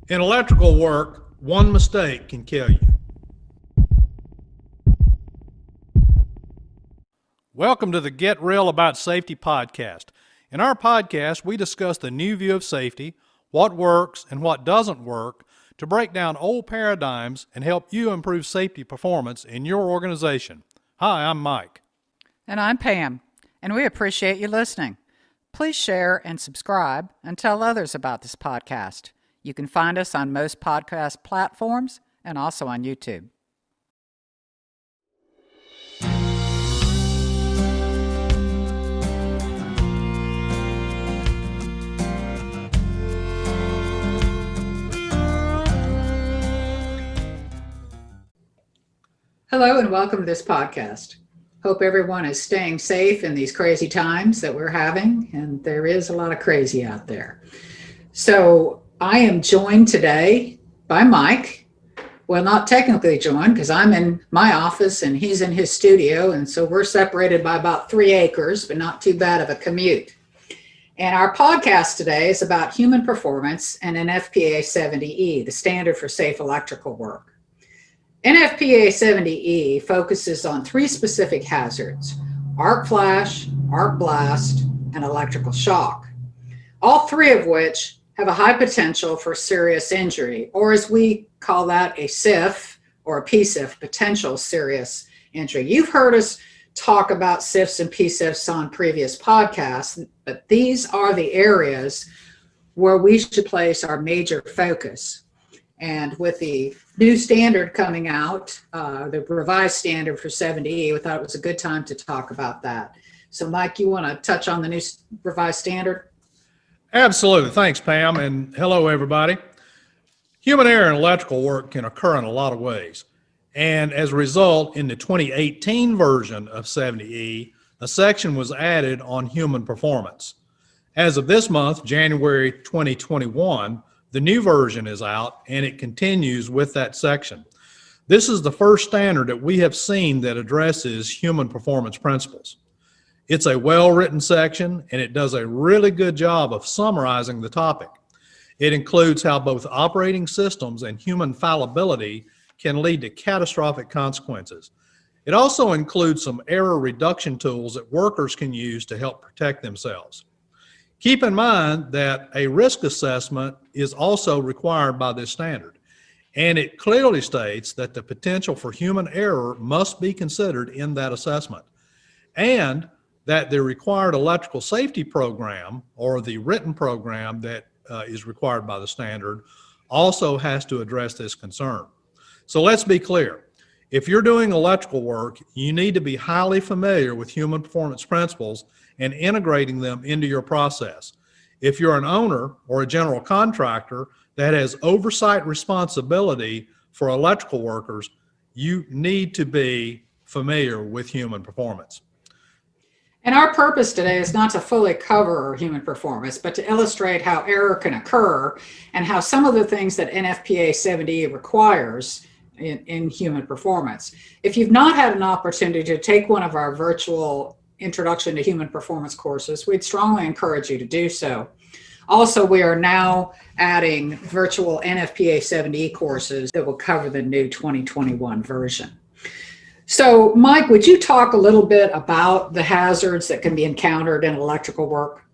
In electrical work, one mistake can kill you. Welcome to the Get Real About Safety podcast. In our podcast, we discuss the new view of safety, what works and what doesn't work, to break down old paradigms and help you improve safety performance in your organization. Hi, I'm Mike. And I'm Pam, and we appreciate you listening. Please share and subscribe and tell others about this podcast. You can find us on most podcast platforms and also on YouTube. Hello and welcome to this podcast. Hope everyone is staying safe in these crazy times that we're having, and there is a lot of crazy out there. So I am joined today by Mike. Well, not technically joined because I'm in my office and he's in his studio, and so we're separated by about 3 acres, but not too bad of a commute. And our podcast today is about human performance and NFPA 70E, the standard for safe electrical work. NFPA 70E focuses on 3 specific hazards: arc flash, arc blast, and electrical shock, all 3 of which have a high potential for serious injury, or as we call that, a SIF or a PSIF, potential serious injury. You've heard us talk about SIFs and PSIFs on previous podcasts, but these are the areas where we should place our major focus. And with the new standard coming out, the revised standard for 70E, we thought it was a good time to talk about that. So Mike, you want to touch on the new revised standard? Absolutely. Thanks, Pam, and hello, everybody. Human error in electrical work can occur in a lot of ways. And as a result, in the 2018 version of 70E, a section was added on human performance. As of this month, January 2021, the new version is out and it continues with that section. This is the first standard that we have seen that addresses human performance principles. It's a well-written section, and it does a really good job of summarizing the topic. It includes how both operating systems and human fallibility can lead to catastrophic consequences. It also includes some error reduction tools that workers can use to help protect themselves. Keep in mind that a risk assessment is also required by this standard, and it clearly states that the potential for human error must be considered in that assessment, and that the required electrical safety program, or the written program that is required by the standard, also has to address this concern. So let's be clear. If you're doing electrical work, you need to be highly familiar with human performance principles and integrating them into your process. If you're an owner or a general contractor that has oversight responsibility for electrical workers, you need to be familiar with human performance. And our purpose today is not to fully cover human performance, but to illustrate how error can occur and how some of the things that NFPA 70 requires in human performance. If you've not had an opportunity to take one of our virtual Introduction to Human Performance courses, we'd strongly encourage you to do so. Also, we are now adding virtual NFPA 70 courses that will cover the new 2021 version. So, Mike, would you talk a little bit about the hazards that can be encountered in electrical work?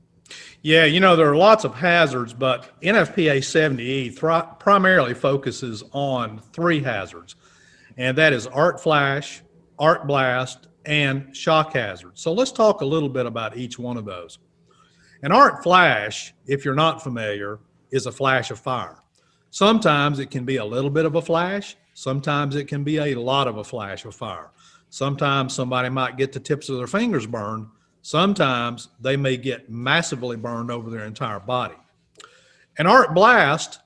Yeah, there are lots of hazards, but NFPA 70E primarily focuses on 3 hazards, and that is arc flash, arc blast, and shock hazards. So let's talk a little bit about each one of those. An arc flash, if you're not familiar, is a flash of fire. Sometimes it can be a little bit of a flash. Sometimes it can be a lot of a flash of fire. Sometimes somebody might get the tips of their fingers burned. Sometimes they may get massively burned over their entire body. An arc blast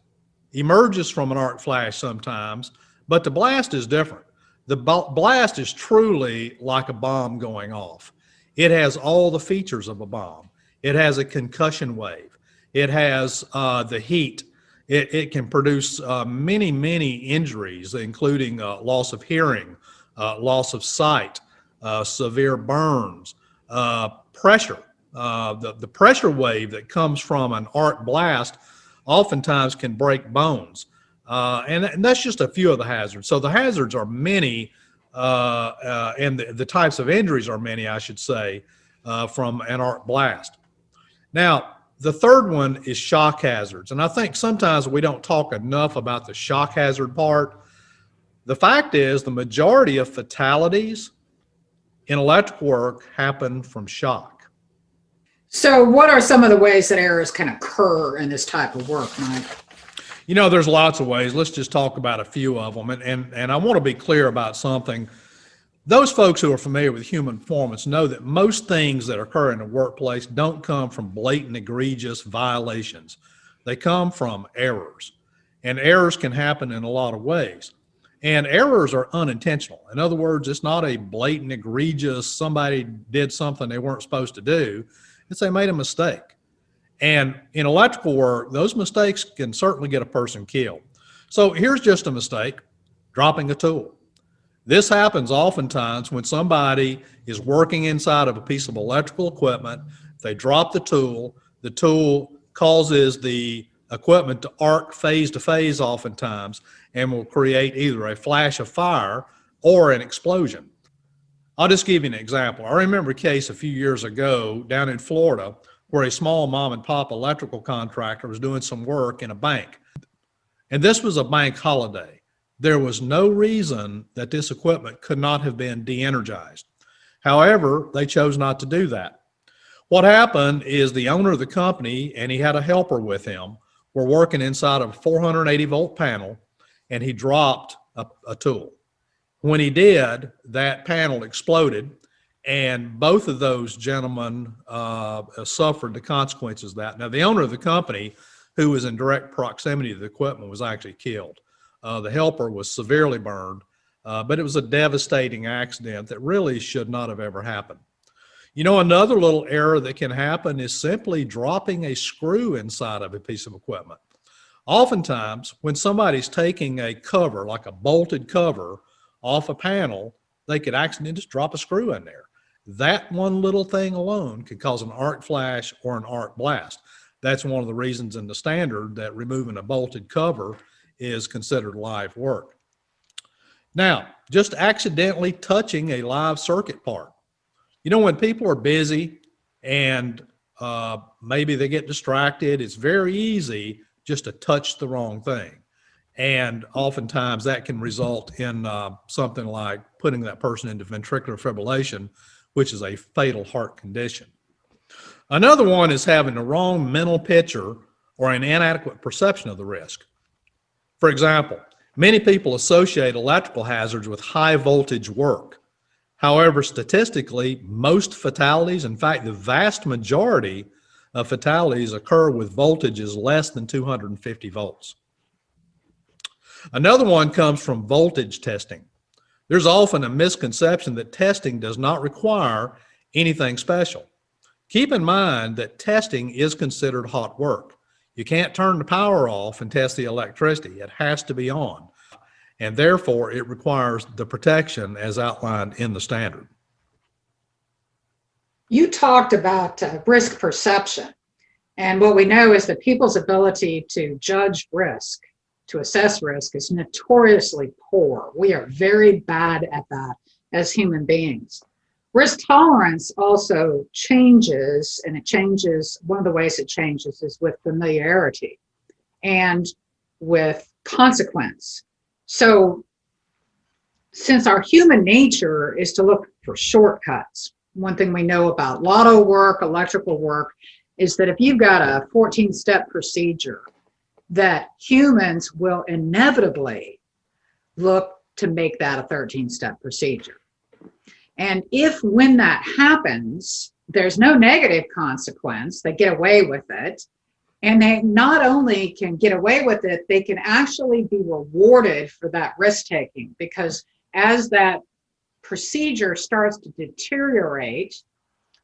emerges from an arc flash sometimes, but the blast is different. The blast is truly like a bomb going off. It has all the features of a bomb. It has a concussion wave. It has the heat. It can produce many injuries, including loss of hearing, loss of sight, severe burns, pressure. The pressure wave that comes from an arc blast oftentimes can break bones. And that's just a few of the hazards. So the hazards are many, and the types of injuries are many, I should say, from an arc blast. Now, the third one is shock hazards. And I think sometimes we don't talk enough about the shock hazard part. The fact is, the majority of fatalities in electrical work happen from shock. So what are some of the ways that errors can occur in this type of work, Mike? You know, there's lots of ways. Let's just talk about a few of them. And I want to be clear about something. Those folks who are familiar with human performance know that most things that occur in the workplace don't come from blatant, egregious violations. They come from errors. And errors can happen in a lot of ways. And errors are unintentional. In other words, it's not a blatant, egregious, somebody did something they weren't supposed to do. It's they made a mistake. And in electrical work, those mistakes can certainly get a person killed. So here's just a mistake, dropping a tool. This happens oftentimes when somebody is working inside of a piece of electrical equipment, they drop the tool causes the equipment to arc phase to phase oftentimes and will create either a flash of fire or an explosion. I'll just give you an example. I remember a case a few years ago down in Florida where a small mom and pop electrical contractor was doing some work in a bank. And this was a bank holiday. There was no reason that this equipment could not have been de-energized. However, they chose not to do that. What happened is the owner of the company, and he had a helper with him, were working inside of a 480 volt panel, and he dropped a tool. When he did, that panel exploded, and both of those gentlemen suffered the consequences of that. Now, the owner of the company, who was in direct proximity to the equipment, was actually killed. The helper was severely burned, but it was a devastating accident that really should not have ever happened. You know, another little error that can happen is simply dropping a screw inside of a piece of equipment. Oftentimes, when somebody's taking a cover, like a bolted cover, off a panel, they could accidentally just drop a screw in there. That one little thing alone could cause an arc flash or an arc blast. That's one of the reasons in the standard that removing a bolted cover is considered live work. Now, just accidentally touching a live circuit part. You know, when people are busy and maybe they get distracted, it's very easy just to touch the wrong thing. And oftentimes that can result in something like putting that person into ventricular fibrillation, which is a fatal heart condition. Another one is having the wrong mental picture or an inadequate perception of the risk. For example, many people associate electrical hazards with high voltage work. However, statistically, most fatalities, in fact, the vast majority of fatalities occur with voltages less than 250 volts. Another one comes from voltage testing. There's often a misconception that testing does not require anything special. Keep in mind that testing is considered hot work. You can't turn the power off and test the electricity. It has to be on. And therefore, it requires the protection as outlined in the standard. You talked about risk perception. And what we know is that people's ability to judge risk, to assess risk, is notoriously poor. We are very bad at that as human beings. Risk tolerance also changes, and it changes, one of the ways it changes is with familiarity and with consequence. So since our human nature is to look for shortcuts, one thing we know about lotto work, electrical work, is that if you've got a 14-step procedure, that humans will inevitably look to make that a 13-step procedure. And if when that happens, there's no negative consequence, they get away with it. And they not only can get away with it, they can actually be rewarded for that risk taking, because as that procedure starts to deteriorate,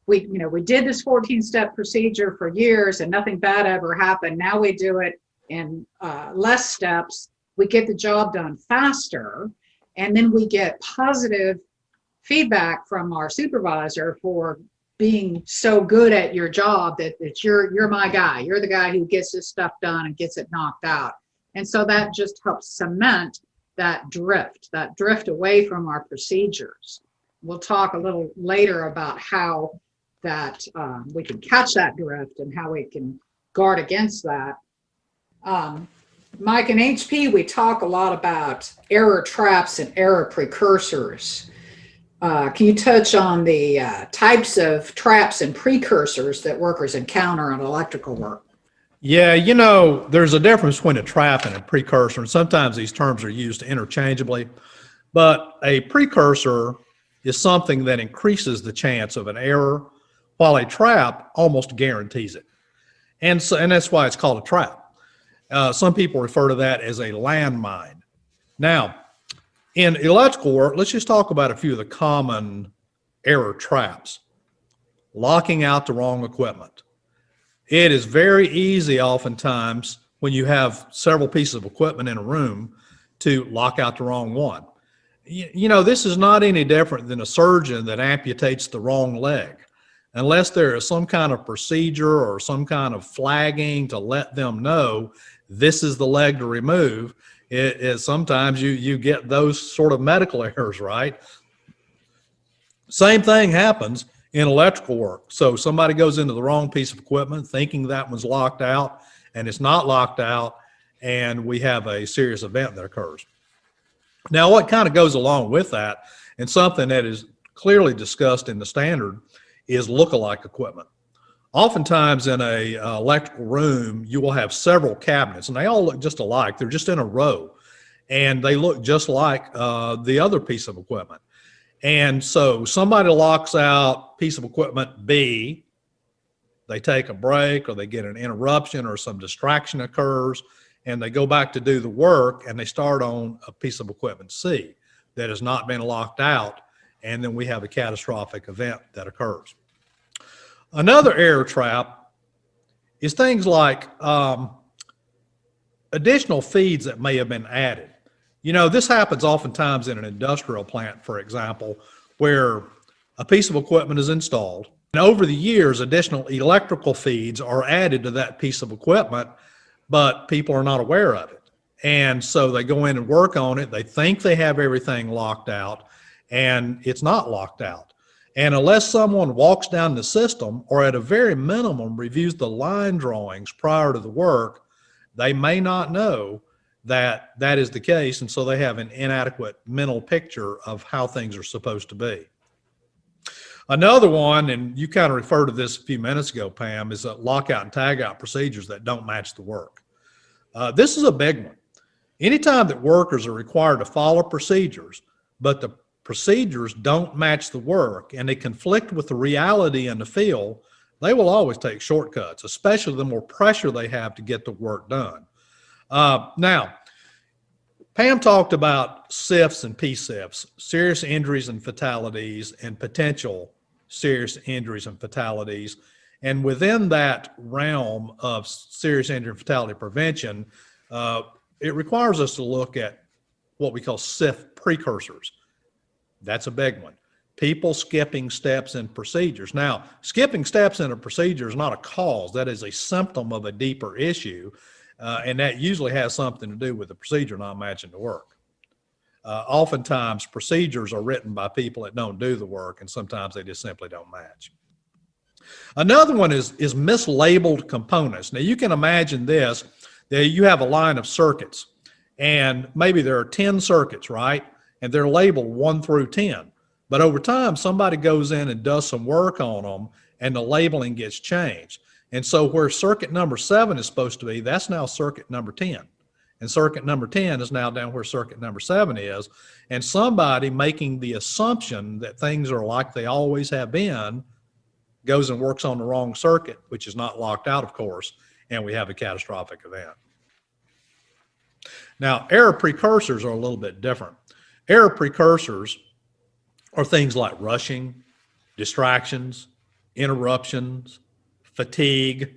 we did this 14-step procedure for years and nothing bad ever happened. Now we do it in less steps. We get the job done faster, and then we get positive feedback from our supervisor for being so good at your job that you're my guy. You're the guy who gets this stuff done and gets it knocked out. And so that just helps cement that drift away from our procedures. We'll talk a little later about how that we can catch that drift and how we can guard against that. Mike and HP, we talk a lot about error traps and error precursors. Can you touch on the types of traps and precursors that workers encounter on electrical work? Yeah, there's a difference between a trap and a precursor, and sometimes these terms are used interchangeably. But a precursor is something that increases the chance of an error, while a trap almost guarantees it. And that's why it's called a trap. Some people refer to that as a landmine. Now, in electrical work, let's just talk about a few of the common error traps. Locking out the wrong equipment. It is very easy oftentimes when you have several pieces of equipment in a room to lock out the wrong one. This is not any different than a surgeon that amputates the wrong leg. Unless there is some kind of procedure or some kind of flagging to let them know this is the leg to remove, sometimes you get those sort of medical errors, right? Same thing happens in electrical work. So somebody goes into the wrong piece of equipment thinking that one's locked out, and it's not locked out, and we have a serious event that occurs. Now, what kind of goes along with that, and something that is clearly discussed in the standard, is lookalike equipment. Oftentimes in a electrical room, you will have several cabinets, and they all look just alike. They're just in a row, and they look just like the other piece of equipment. And so somebody locks out piece of equipment B, they take a break or they get an interruption or some distraction occurs, and they go back to do the work, and they start on a piece of equipment C that has not been locked out, and then we have a catastrophic event that occurs. Another error trap is things like additional feeds that may have been added. This happens oftentimes in an industrial plant, for example, where a piece of equipment is installed, and over the years, additional electrical feeds are added to that piece of equipment, but people are not aware of it. And so they go in and work on it. They think they have everything locked out, and it's not locked out. And unless someone walks down the system or at a very minimum reviews the line drawings prior to the work, they may not know that that is the case, and so they have an inadequate mental picture of how things are supposed to be. Another one, and you kind of referred to this a few minutes ago, Pam, is lockout and tagout procedures that don't match the work. This is a big one. Anytime that workers are required to follow procedures, but the procedures don't match the work and they conflict with the reality in the field, they will always take shortcuts, especially the more pressure they have to get the work done. Now, Pam talked about SIFs and PSIFs, serious injuries and fatalities, and potential serious injuries and fatalities. And within that realm of serious injury and fatality prevention, it requires us to look at what we call Sith precursors. That's a big one. People skipping steps in procedures. Now, skipping steps in a procedure is not a cause. That is a symptom of a deeper issue. And that usually has something to do with the procedure not matching the work. Oftentimes, procedures are written by people that don't do the work, and sometimes they just simply don't match. Another one is mislabeled components. Now, you can imagine this, that you have a line of circuits, and maybe there are 10 circuits, right? And they're labeled 1 through 10. But over time, somebody goes in and does some work on them, and the labeling gets changed. And so where circuit number 7 is supposed to be, that's now circuit number 10. And circuit number 10 is now down where circuit number 7 is. And somebody making the assumption that things are like they always have been goes and works on the wrong circuit, which is not locked out, of course, and we have a catastrophic event. Now, error precursors are a little bit different. Error precursors are things like rushing, distractions, interruptions, fatigue,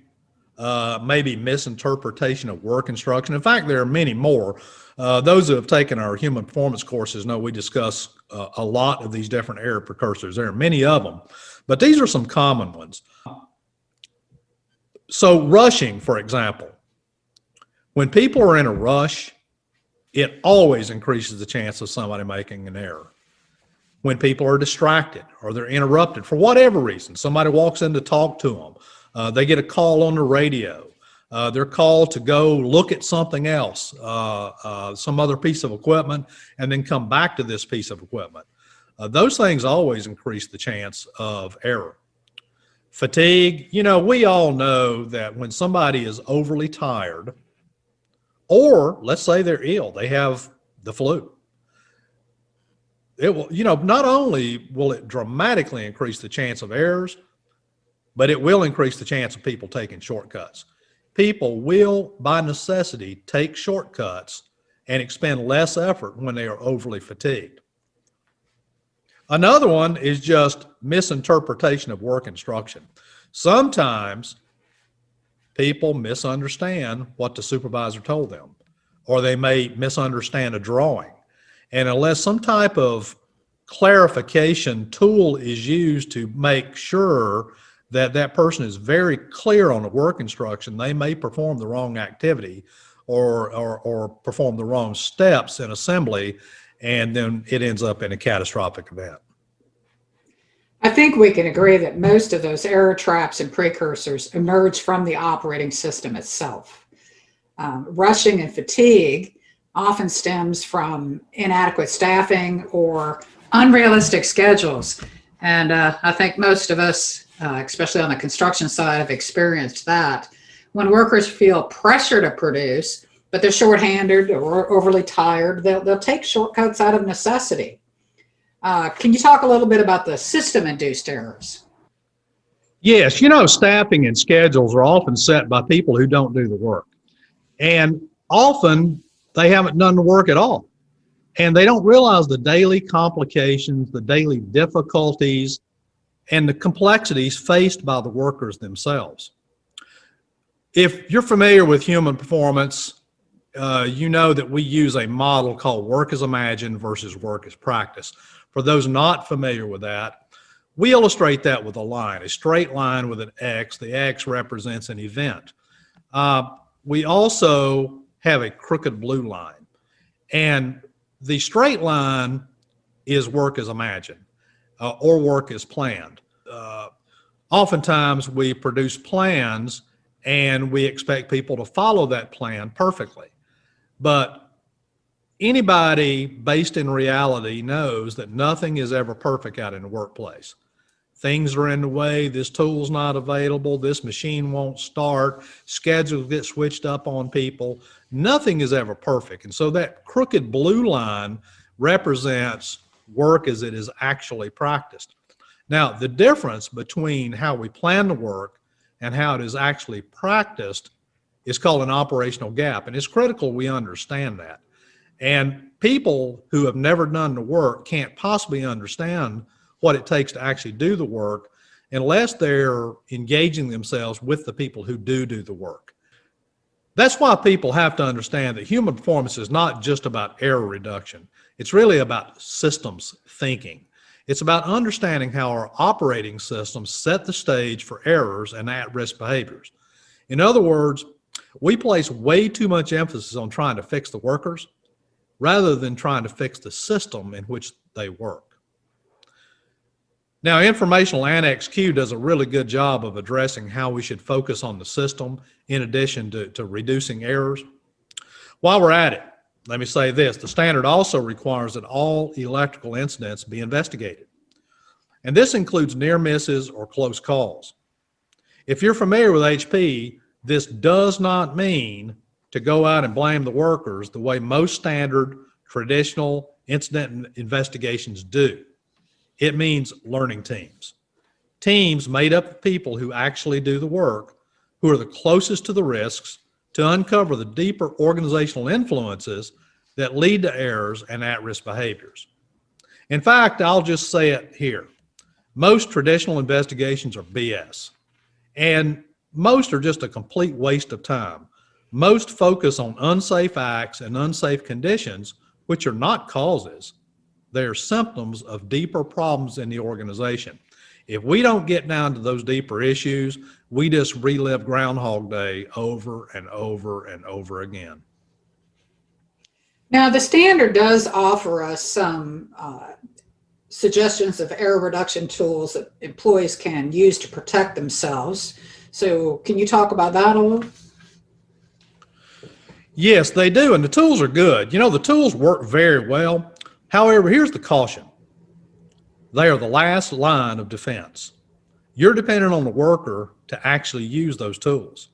maybe misinterpretation of work instruction. In fact, there are many more. Those who have taken our human performance courses know we discuss a lot of these different error precursors. There are many of them, but these are some common ones. So rushing, for example, when people are in a rush, it always increases the chance of somebody making an error. When people are distracted or they're interrupted for whatever reason, somebody walks in to talk to them, they get a call on the radio, they're called to go look at something else, some other piece of equipment, and then come back to this piece of equipment. Those things always increase the chance of error. Fatigue, we all know that when somebody is overly tired, or let's say they're ill, they have the flu, it will, not only will it dramatically increase the chance of errors, but it will increase the chance of people taking shortcuts. People will, by necessity, take shortcuts and expend less effort when they are overly fatigued. Another one is just misinterpretation of work instruction. Sometimes people misunderstand what the supervisor told them, or they may misunderstand a drawing. And unless some type of clarification tool is used to make sure that that person is very clear on the work instruction, they may perform the wrong activity or perform the wrong steps in assembly, and then it ends up in a catastrophic event. I think we can agree that most of those error traps and precursors emerge from the operating system itself. Rushing and fatigue often stems from inadequate staffing or unrealistic schedules. And I think most of us, especially on the construction side, have experienced that. When workers feel pressure to produce, but they're shorthanded or overly tired, they'll take shortcuts out of necessity. Can you talk a little bit about the system-induced errors? Yes, staffing and schedules are often set by people who don't do the work. And often they haven't done the work at all. And they don't realize the daily complications, the daily difficulties, and the complexities faced by the workers themselves. If you're familiar with human performance, you know that we use a model called work as imagined versus work as practiced. For those not familiar with that, we illustrate that with a line, a straight line with an X. The X represents an event. We also have a crooked blue line. And the straight line is work as imagined or work as planned. Oftentimes we produce plans and we expect people to follow that plan perfectly. But anybody based in reality knows that nothing is ever perfect out in the workplace. Things are in the way, this tool's not available, this machine won't start, schedules get switched up on people. Nothing is ever perfect. And so that crooked blue line represents work as it is actually practiced. Now, the difference between how we plan the work and how it is actually practiced is called an operational gap. And it's critical we understand that. And people who have never done the work can't possibly understand what it takes to actually do the work unless they're engaging themselves with the people who do the work. That's why people have to understand that human performance is not just about error reduction. It's really about systems thinking. It's about understanding how our operating systems set the stage for errors and at-risk behaviors. In other words, we place way too much emphasis on trying to fix the workers rather than trying to fix the system in which they work. Now, Informational Annex Q does a really good job of addressing how we should focus on the system in addition to reducing errors. While we're at it, let me say this. The standard also requires that all electrical incidents be investigated. And this includes near misses or close calls. If you're familiar with HP, this does not mean to go out and blame the workers the way most standard traditional incident investigations do. It means learning teams. Teams made up of people who actually do the work, who are the closest to the risks, to uncover the deeper organizational influences that lead to errors and at-risk behaviors. In fact, I'll just say it here. Most traditional investigations are BS, and most are just a complete waste of time. Most focus on unsafe acts and unsafe conditions, which are not causes. they are symptoms of deeper problems in the organization. If we don't get down to those deeper issues, we just relive Groundhog Day over and over and over again. Now, the standard does offer us some suggestions of error reduction tools that employees can use to protect themselves. So can you talk about that a little? Yes, they do, and the tools are good. The tools work very well. However, here's the caution. They are the last line of defense. You're dependent on the worker to actually use those tools.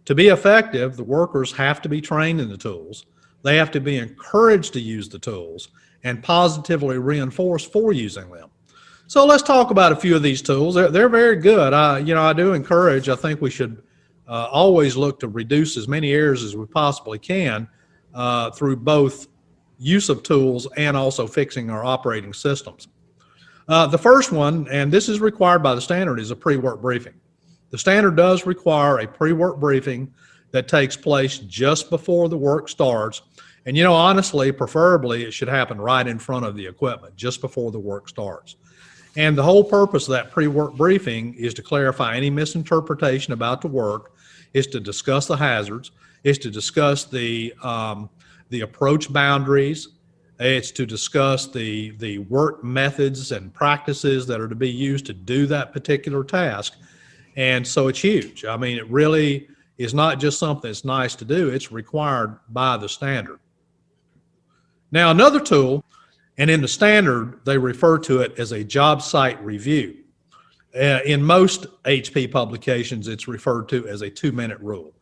To be effective, the workers have to be trained in the tools. They have to be encouraged to use the tools and positively reinforced for using them. So let's talk about a few of these tools. They're very good. I do encourage, I think we should always look to reduce as many errors as we possibly can through both use of tools and also fixing our operating systems. The first one, and this is required by the standard, is a pre-work briefing. The standard does require a pre-work briefing that takes place just before the work starts. And honestly, preferably it should happen right in front of the equipment, just before the work starts. And the whole purpose of that pre-work briefing is to clarify any misinterpretation about the work, is to discuss the hazards, is to discuss the approach boundaries, it's to discuss the work methods and practices that are to be used to do that particular task. And so it's huge. I mean, it really is not just something that's nice to do, it's required by the standard. Now, another tool, and in the standard, they refer to it as a job site review. In most HP publications, it's referred to as a 2-minute rule,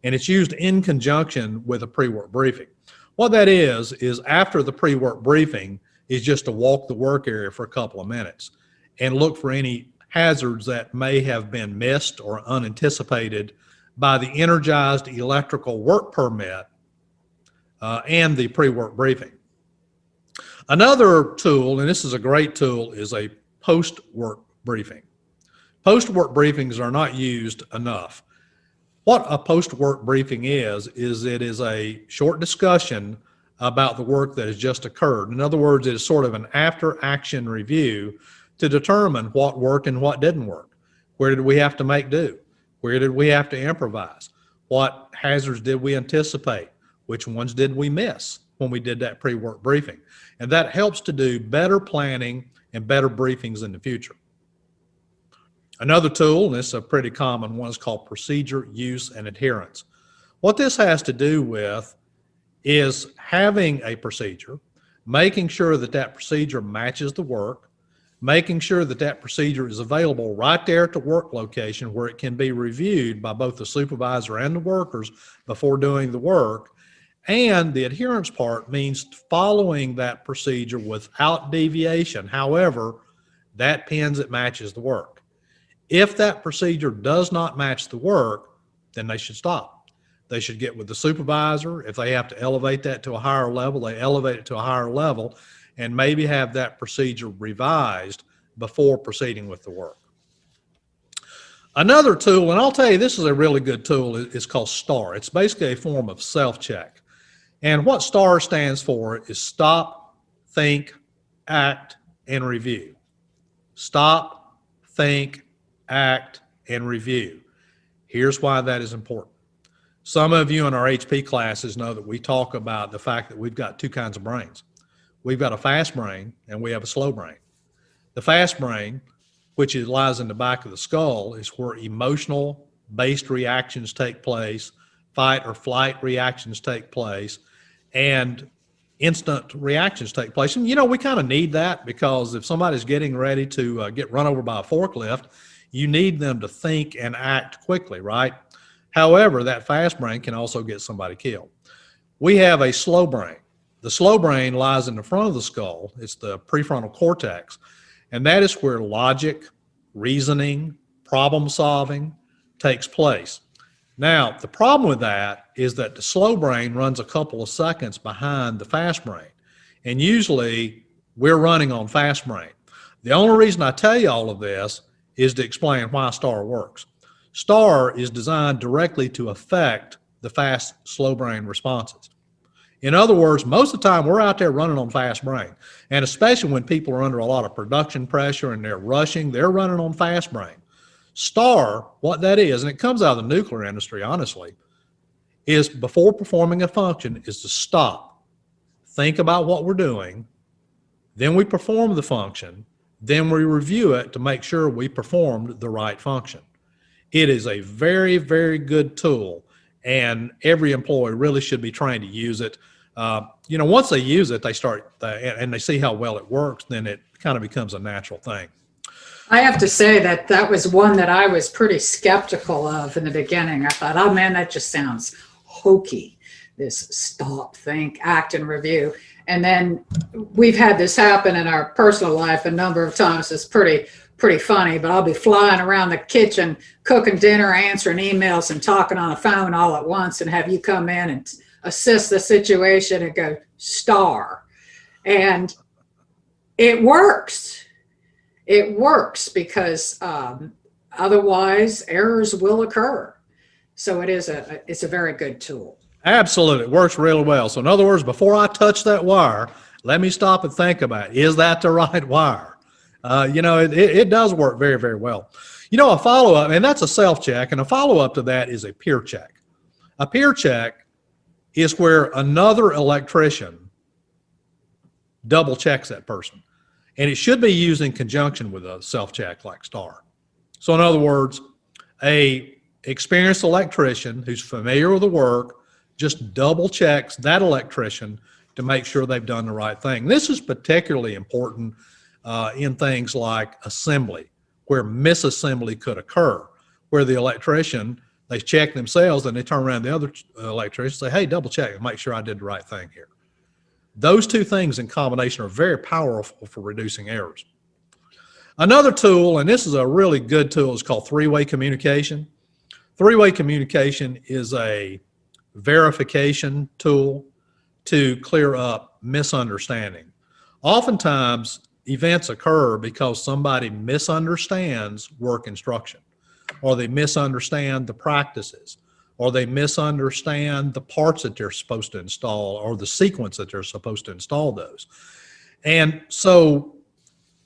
and it's used in conjunction with a pre-work briefing. What that is after the pre-work briefing is just to walk the work area for a couple of minutes and look for any hazards that may have been missed or unanticipated by the energized electrical work permit and the pre-work briefing. Another tool, and this is a great tool, is a post-work briefing. Post-work briefings are not used enough. What a post-work briefing is it is a short discussion about the work that has just occurred. In other words, it is sort of an after-action review to determine what worked and what didn't work. Where did we have to make do? Where did we have to improvise? What hazards did we anticipate? Which ones did we miss when we did that pre-work briefing? And that helps to do better planning and better briefings in the future. Another tool, and this is a pretty common one, is called procedure, use, and adherence. What this has to do with is having a procedure, making sure that that procedure matches the work, making sure that that procedure is available right there at the work location where it can be reviewed by both the supervisor and the workers before doing the work. And the adherence part means following that procedure without deviation. However, that pins it matches the work. If that procedure does not match the work, then they should stop. They should get with the supervisor. If they have to elevate that to a higher level, they elevate it to a higher level and maybe have that procedure revised before proceeding with the work. Another tool, and I'll tell you, this is a really good tool, is called STAR. It's basically a form of self-check. And what STAR stands for is stop, think, act, and review. Stop, think, act, and review. Here's why that is important. Some of you in our HP classes know that we talk about the fact that we've got two kinds of brains. We've got a fast brain and we have a slow brain. The fast brain, which lies in the back of the skull, is where emotional based reactions take place, fight or flight reactions take place, and instant reactions take place. And we kind of need that, because if somebody's getting ready to get run over by a forklift, you need them to think and act quickly, right? However, that fast brain can also get somebody killed. We have a slow brain. The slow brain lies in the front of the skull. It's the prefrontal cortex, and that is where logic, reasoning, problem solving takes place. Now, the problem with that is that the slow brain runs a couple of seconds behind the fast brain, and usually we're running on fast brain. The only reason I tell you all of this is to explain why STAR works. STAR is designed directly to affect the fast, slow brain responses. In other words, most of the time we're out there running on fast brain. And especially when people are under a lot of production pressure and they're rushing, they're running on fast brain. STAR, what that is, and it comes out of the nuclear industry, honestly, is before performing a function is to stop, think about what we're doing, then we perform the function, then we review it to make sure we performed the right function. It is a very, very good tool, and every employee really should be trying to use it. Once they use it, they start and they see how well it works, then it kind of becomes a natural thing. I have to say that was one that I was pretty skeptical of in the beginning. I thought, oh man, that just sounds hokey, this stop, think, act, and review. And then we've had this happen in our personal life a number of times. It's pretty funny, but I'll be flying around the kitchen, cooking dinner, answering emails, and talking on the phone all at once, and have you come in and assist the situation and go STAR. And it works. It works because otherwise errors will occur. So it's a very good tool. Absolutely. It works really well. So in other words, before I touch that wire, let me stop and think about it. Is that the right wire? It does work very, very well. A follow-up, and that's a self-check, and a follow-up to that is a peer check. A peer check is where another electrician double checks that person. And it should be used in conjunction with a self-check like STAR. So in other words, a experienced electrician who's familiar with the work just double checks that electrician to make sure they've done the right thing. This is particularly important in things like assembly, where misassembly could occur, where the electrician, they check themselves and they turn around to the other electrician and say, hey, double check and make sure I did the right thing here. Those two things in combination are very powerful for reducing errors. Another tool, and this is a really good tool, is called three-way communication. Three-way communication is a verification tool to clear up misunderstanding. Oftentimes, events occur because somebody misunderstands work instruction, or they misunderstand the practices, or they misunderstand the parts that they're supposed to install, or the sequence that they're supposed to install those. And so,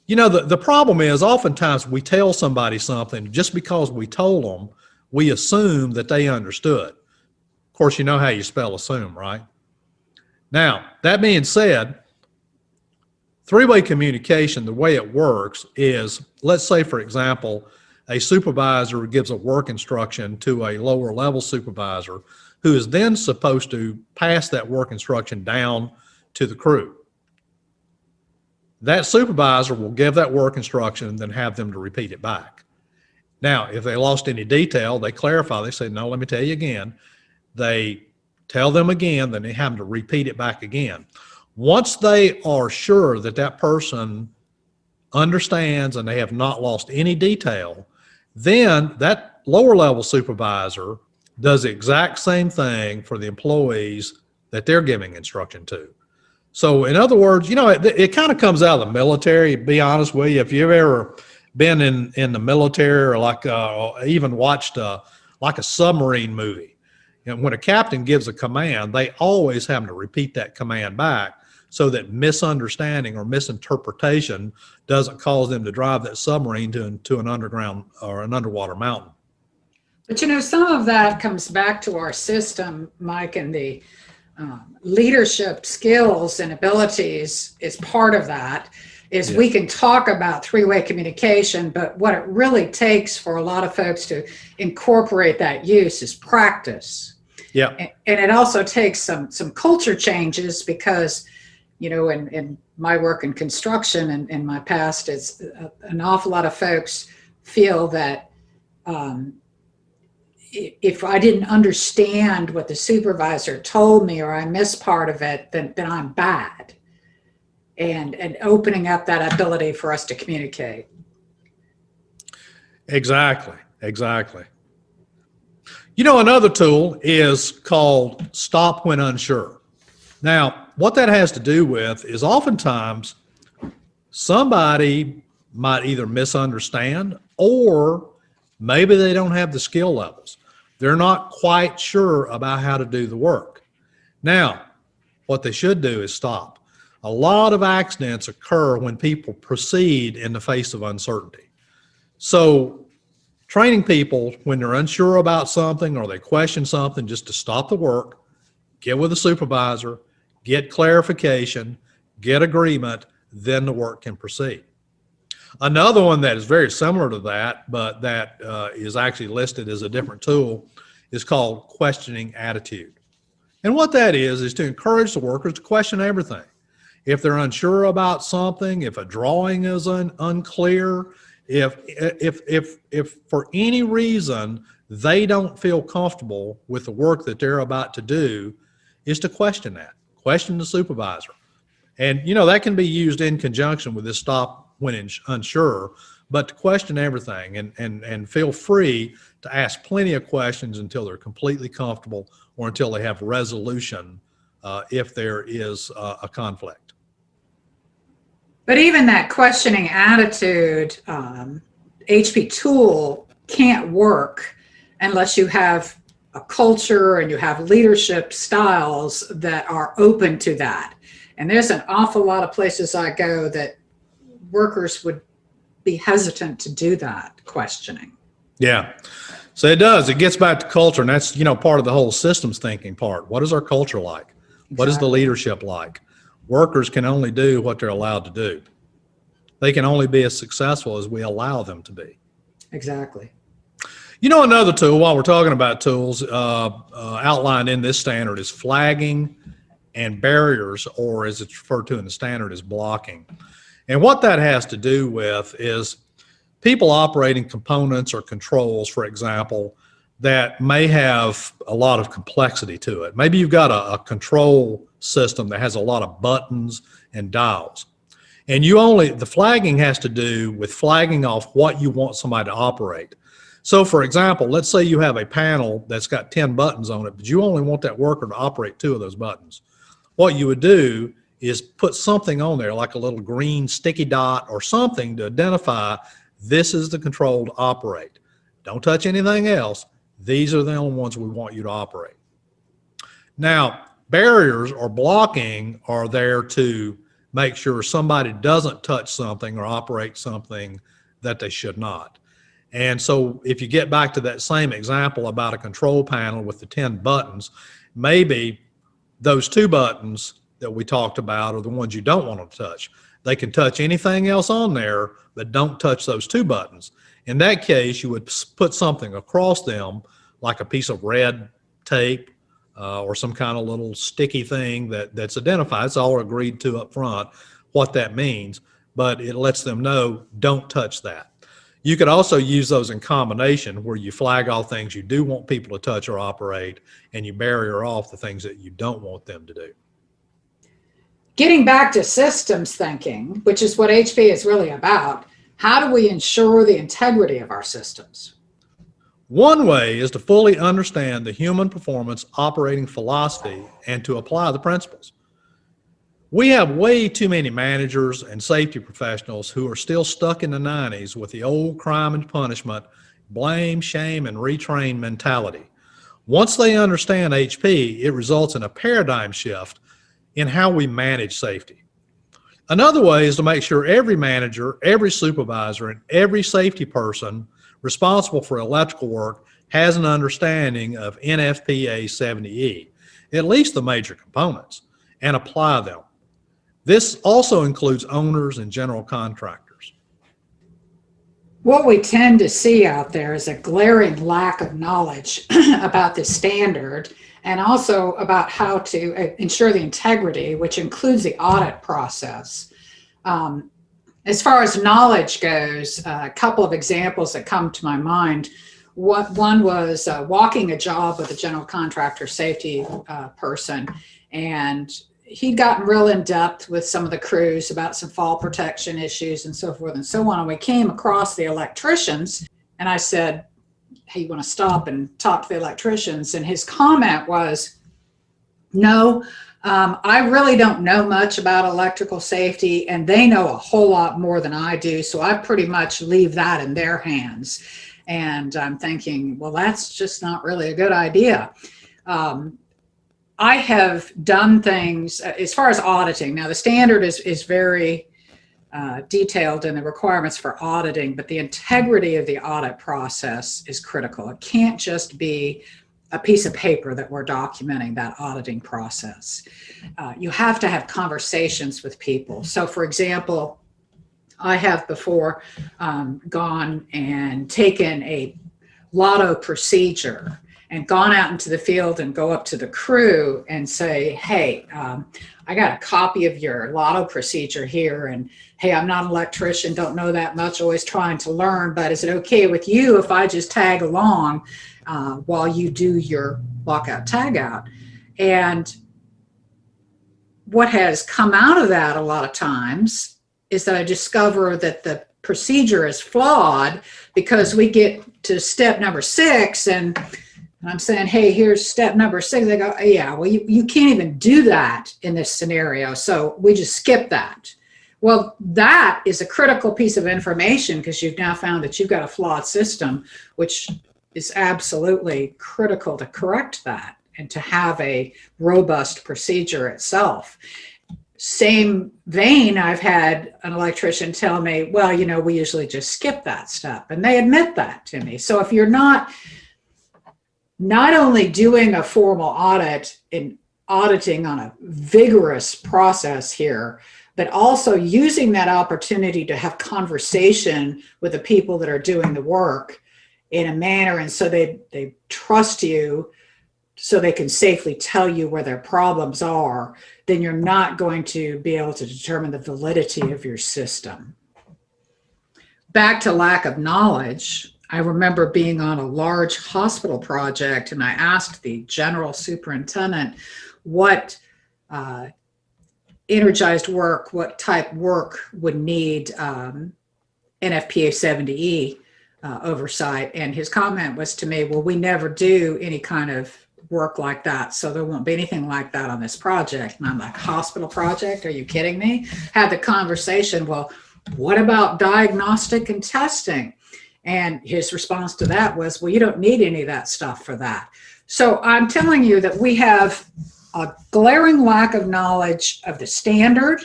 the problem is oftentimes we tell somebody something just because we told them, we assume that they understood. Of course, you know how you spell assume, right? Now, that being said, three-way communication, the way it works is, let's say, for example, a supervisor gives a work instruction to a lower level supervisor who is then supposed to pass that work instruction down to the crew. That supervisor will give that work instruction and then have them to repeat it back. Now, if they lost any detail, they clarify, they say, no, let me tell you again. They tell them again, then they have them to repeat it back again. Once they are sure that that person understands and they have not lost any detail, then that lower level supervisor does the exact same thing for the employees that they're giving instruction to. So in other words, it kind of comes out of the military, to be honest with you. If you've ever been in the military or even watched like a submarine movie, when a captain gives a command, they always have to repeat that command back so that misunderstanding or misinterpretation doesn't cause them to drive that submarine to an underground or an underwater mountain. But some of that comes back to our system, Mike, and the leadership skills and abilities is part of that. Is we can talk about three-way communication, but what it really takes for a lot of folks to incorporate that use is practice. Yeah. And it also takes some culture changes because, in my work in construction and in my past, it's an awful lot of folks feel that if I didn't understand what the supervisor told me or I missed part of it, then I'm bad. And opening up that ability for us to communicate. Exactly. Another tool is called stop when unsure. Now, what that has to do with is oftentimes somebody might either misunderstand or maybe they don't have the skill levels. They're not quite sure about how to do the work. Now, what they should do is stop. A lot of accidents occur when people proceed in the face of uncertainty. So training people when they're unsure about something or they question something, just to stop the work, get with the supervisor, get clarification, get agreement, then the work can proceed. Another one that is very similar to that, but that is actually listed as a different tool, is called questioning attitude. And what that is to encourage the workers to question everything. If they're unsure about something, if a drawing is unclear, if for any reason they don't feel comfortable with the work that they're about to do, is to question that. Question the supervisor. And, that can be used in conjunction with this stop when unsure, but to question everything and feel free to ask plenty of questions until they're completely comfortable or until they have resolution if there is a conflict. But even that questioning attitude HP tool can't work unless you have a culture and you have leadership styles that are open to that. And there's an awful lot of places I go that workers would be hesitant to do that questioning. Yeah. So it does. It gets back to culture, and that's, part of the whole systems thinking part. What is our culture like? Exactly. What is the leadership like? Workers can only do what they're allowed to do. They can only be as successful as we allow them to be. Exactly. Another tool, while we're talking about tools, outlined in this standard is flagging and barriers, or as it's referred to in the standard as blocking. And what that has to do with is people operating components or controls, for example, that may have a lot of complexity to it. Maybe you've got a control system that has a lot of buttons and dials. And the flagging has to do with flagging off what you want somebody to operate. So for example, let's say you have a panel that's got 10 buttons on it, but you only want that worker to operate 2 of those buttons. What you would do is put something on there like a little green sticky dot or something to identify this is the control to operate. Don't touch anything else. These are the only ones we want you to operate. Now, barriers or blocking are there to make sure somebody doesn't touch something or operate something that they should not. And so if you get back to that same example about a control panel with the 10 buttons, maybe those 2 buttons that we talked about are the ones you don't want them to touch. They can touch anything else on there, but don't touch those 2 buttons. In that case, you would put something across them, like a piece of red tape or some kind of little sticky thing that's identified. It's all agreed to up front what that means, but it lets them know, don't touch that. You could also use those in combination where you flag all things you do want people to touch or operate, and you barrier off the things that you don't want them to do. Getting back to systems thinking, which is what HP is really about, how do we ensure the integrity of our systems? One way is to fully understand the human performance operating philosophy and to apply the principles. We have way too many managers and safety professionals who are still stuck in the 90s with the old crime and punishment, blame, shame, and retrain mentality. Once they understand HP, it results in a paradigm shift in how we manage safety. Another way is to make sure every manager, every supervisor, and every safety person responsible for electrical work has an understanding of NFPA 70E, at least the major components, and apply them. This also includes owners and general contractors. What we tend to see out there is a glaring lack of knowledge about the standard and also about how to ensure the integrity, which includes the audit process. As far as knowledge goes, a couple of examples that come to my mind. One was walking a job with a general contractor safety person, and he'd gotten real in depth with some of the crews about some fall protection issues and so forth and so on. And we came across the electricians, and I said, hey, you want to stop and talk to the electricians? And his comment was, no, I really don't know much about electrical safety, and they know a whole lot more than I do. So I pretty much leave that in their hands. And I'm thinking, well, that's just not really a good idea. I have done things as far as auditing. Now, the standard is very detailed in the requirements for auditing, but the integrity of the audit process is critical. It can't just be a piece of paper that we're documenting that auditing process. You have to have conversations with people. So, for example, I have before gone and taken a lotto procedure and gone out into the field and go up to the crew and say, hey, I got a copy of your lotto procedure here, and hey, I'm not an electrician, don't know that much, always trying to learn, but is it okay with you if I just tag along while you do your lockout tagout? And what has come out of that a lot of times is that I discover that the procedure is flawed because we get to step number 6 and I'm saying, hey, here's step number 6. They go, yeah, well, you can't even do that in this scenario. So we just skip that. Well, that is a critical piece of information because you've now found that you've got a flawed system, which is absolutely critical to correct that and to have a robust procedure itself. Same vein, I've had an electrician tell me, well, we usually just skip that step. And they admit that to me. So if you're not only doing a formal audit and auditing on a vigorous process here, but also using that opportunity to have conversation with the people that are doing the work in a manner, and so they trust you so they can safely tell you where their problems are, then you're not going to be able to determine the validity of your system. Back to lack of knowledge, I remember being on a large hospital project and I asked the general superintendent what energized work, what type work would need NFPA 70E oversight. And his comment was to me, well, we never do any kind of work like that, so there won't be anything like that on this project. And I'm like, hospital project? Are you kidding me? Had the conversation, well, what about diagnostic and testing? And his response to that was, well, you don't need any of that stuff for that. So I'm telling you that we have a glaring lack of knowledge of the standard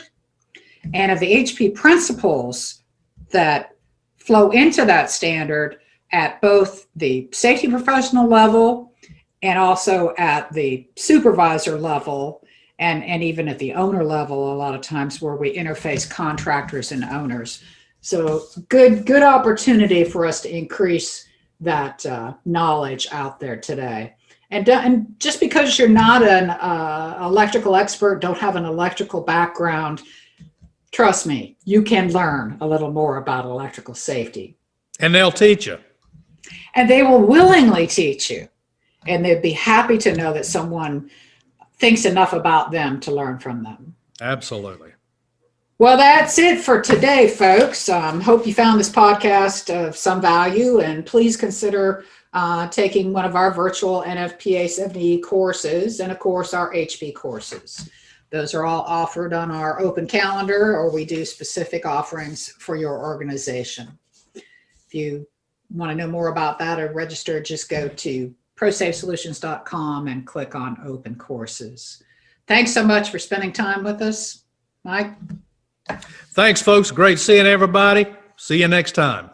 and of the HP principles that flow into that standard at both the safety professional level and also at the supervisor level, and even at the owner level, a lot of times where we interface contractors and owners. So good opportunity for us to increase that knowledge out there today. And just because you're not an electrical expert, don't have an electrical background, trust me, you can learn a little more about electrical safety. And they'll teach you. And they will willingly teach you. And they'd be happy to know that someone thinks enough about them to learn from them. Absolutely. Well, that's it for today, folks. Hope you found this podcast of some value, and please consider taking one of our virtual NFPA 70E courses and, of course, our HP courses. Those are all offered on our open calendar, or we do specific offerings for your organization. If you want to know more about that or register, just go to prosafesolutions.com and click on open courses. Thanks so much for spending time with us, Mike. Thanks, folks. Great seeing everybody. See you next time.